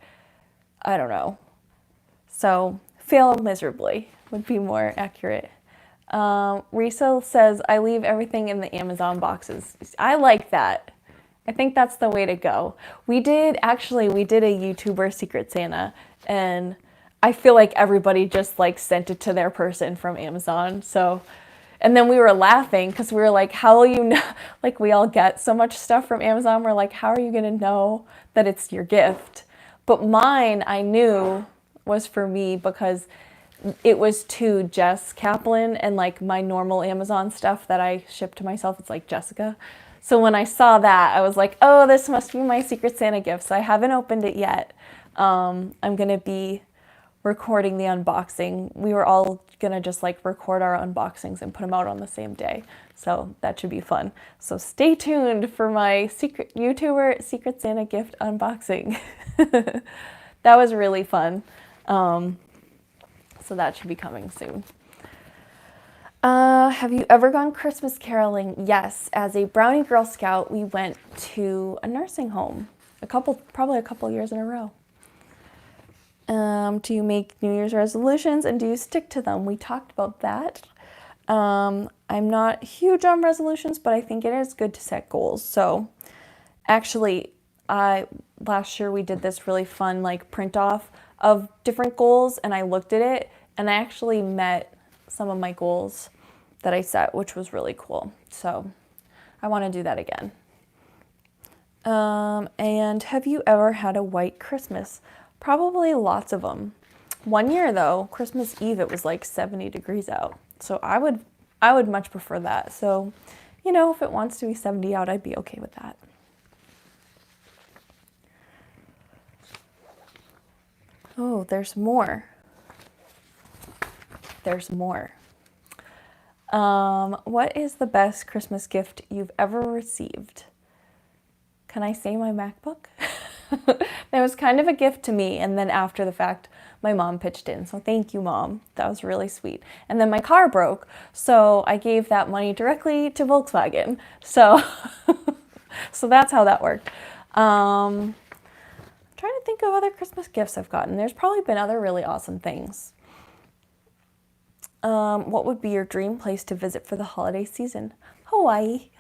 I don't know. So fail miserably would be more accurate. Risa says, I leave everything in the Amazon boxes. I like that. I think that's the way to go. We did a YouTuber Secret Santa, and I feel like everybody just like sent it to their person from Amazon. So, and then we were laughing because we were like, how will you know? Like we all get so much stuff from Amazon. We're like, how are you going to know that it's your gift? But mine, I knew was for me because it was to Jess Kaplan, and like my normal Amazon stuff that I ship to myself, it's like Jessica. So when I saw that, I was like, oh, this must be my Secret Santa gift. So I haven't opened it yet. I'm going to be recording the unboxing. We were all going to just like record our unboxings and put them out on the same day. So that should be fun. So stay tuned for my YouTuber Secret Santa gift unboxing. That was really fun. So that should be coming soon. Have you ever gone Christmas caroling? Yes. As a Brownie Girl Scout, we went to a nursing home probably a couple years in a row. Do you make New Year's resolutions and do you stick to them? We talked about that. I'm not huge on resolutions, but I think it is good to set goals. So actually, last year we did this really fun like print off of different goals, and I looked at it and I actually met some of my goals that I set, which was really cool. So I want to do that again. And have you ever had a white Christmas? Probably lots of them. One year though, Christmas Eve, it was like 70 degrees out. So I would much prefer that. So, you know, if it wants to be 70 out, I'd be okay with that. Oh, there's more. There's more. What is the best Christmas gift you've ever received? Can I say my MacBook? That was kind of a gift to me, and then after the fact, my mom pitched in. So thank you, Mom. That was really sweet. And then my car broke, so I gave that money directly to Volkswagen. So, so that's how that worked. I'm trying to think of other Christmas gifts I've gotten. There's probably been other really awesome things. What would be your dream place to visit for the holiday season? Hawaii.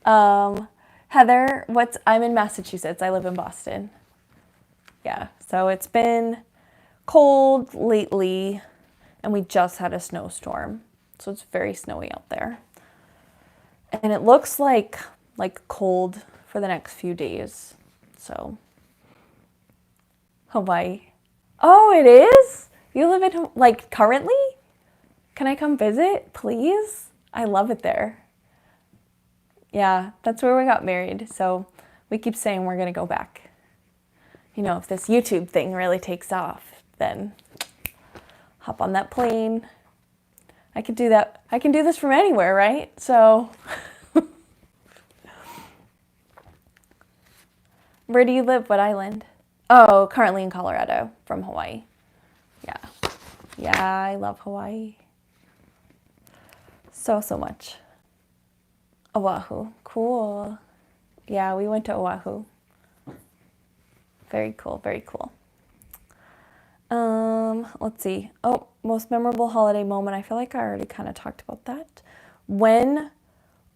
Heather, I'm in Massachusetts. I live in Boston. Yeah, so it's been cold lately, and we just had a snowstorm. So it's very snowy out there. And it looks like cold for the next few days. So Hawaii. Oh, it is? You live in like currently? Can I come visit, please? I love it there. Yeah, that's where we got married. So we keep saying we're going to go back. You know, if this YouTube thing really takes off, then hop on that plane. I could do that. I can do this from anywhere, right? So where do you live? What island? Oh, currently in Colorado from Hawaii. Yeah. Yeah, I love Hawaii. So much. Oahu. Cool. Yeah, we went to Oahu. Very cool, very cool. Let's see. Oh, most memorable holiday moment. I feel like I already kind of talked about that.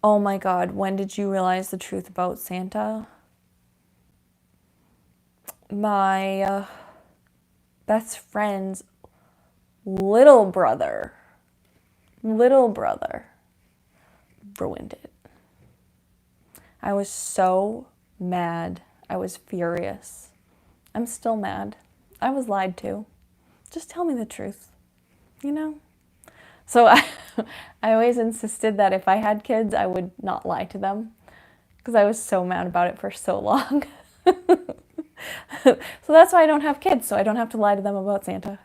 Oh my God, when did you realize the truth about Santa? My best friend's little brother ruined it. I was so mad. I was furious. I'm still mad. I was lied to. Just tell me the truth, you know? So I always insisted that if I had kids, I would not lie to them because I was so mad about it for so long. So that's why I don't have kids, so I don't have to lie to them about Santa.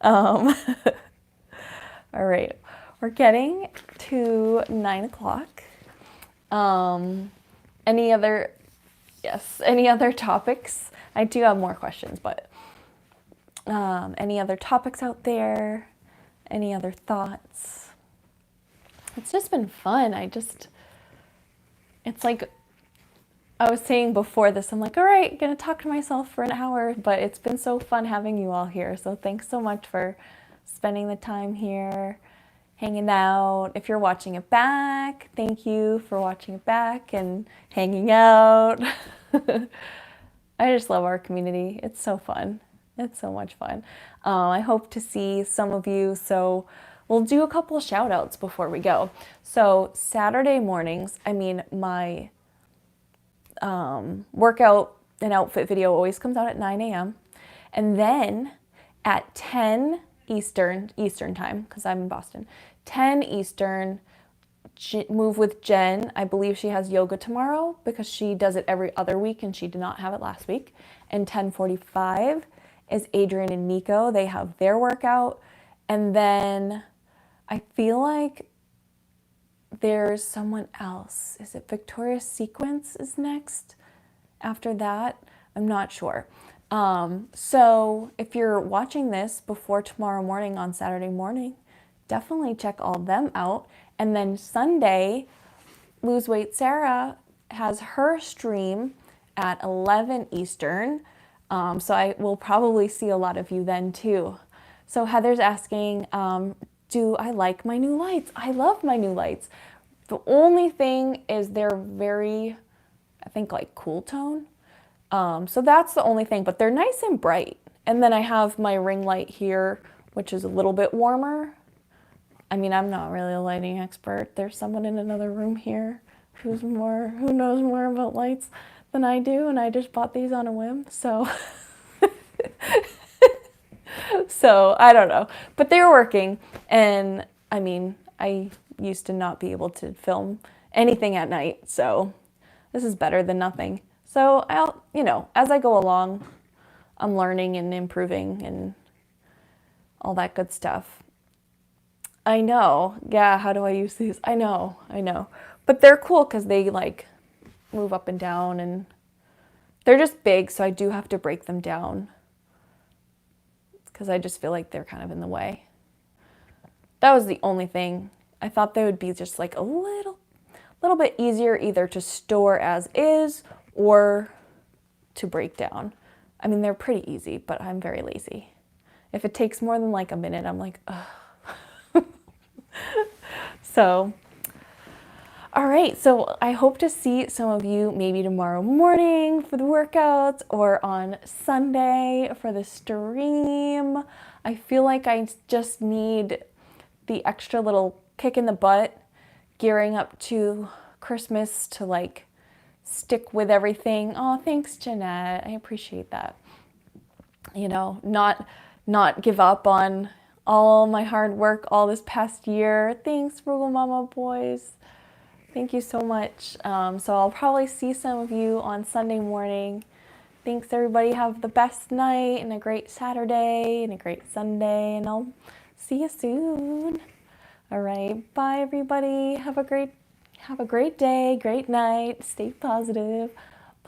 um, all right, we're getting to 9 o'clock. Any other topics? I do have more questions, but any other topics out there? Any other thoughts? It's just been fun. It's like I was saying before this, I'm like, all right, gonna talk to myself for an hour, but it's been so fun having you all here. So thanks so much for spending the time here, hanging out. If you're watching it back, thank you for watching it back and hanging out. I just love our community. It's so fun. It's so much fun. I hope to see some of you. So we'll do a couple of shout outs before we go. So Saturday mornings, my workout and outfit video always comes out at 9 a.m. And then at 10 Eastern time, because I'm in Boston, 10 Eastern, Move with Jen. I believe she has yoga tomorrow because she does it every other week and she did not have it last week. And 10:45 is Adrian and Nico. They have their workout. And then I feel like there's someone else. Is it Victoria's Sequence is next after that? I'm not sure. So if you're watching this before tomorrow morning on Saturday morning, definitely check all of them out. And then Sunday, Lose Weight Sarah has her stream at 11 Eastern. So I will probably see a lot of you then too. So Heather's asking, do I like my new lights? I love my new lights. The only thing is they're very, I think, like cool tone. So that's the only thing, but they're nice and bright. And then I have my ring light here, which is a little bit warmer. I'm not really a lighting expert. There's someone in another room here who knows more about lights than I do, and I just bought these on a whim. So so I don't know, but they're working. And I used to not be able to film anything at night, so this is better than nothing. So I'll, as I go along, I'm learning and improving and all that good stuff. I know. Yeah, how do I use these? I know. But they're cool because they like move up and down and they're just big, so I do have to break them down because I just feel like they're kind of in the way. That was the only thing. I thought they would be just like a little bit easier either to store as is or to break down. They're pretty easy, but I'm very lazy. If it takes more than like a minute, I'm like, ugh. So, all right. So I hope to see some of you maybe tomorrow morning for the workouts or on Sunday for the stream. I feel like I just need the extra little kick in the butt gearing up to Christmas to like stick with everything. Oh, thanks, Jeanette. I appreciate that. Not give up on all my hard work all this past year. Thanks, Frugal Mama boys. Thank you so much. So I'll probably see some of you on Sunday morning. Thanks, everybody. Have the best night and a great Saturday and a great Sunday, and I'll see you soon. All right. Bye, everybody. Have a great day, great night. Stay positive.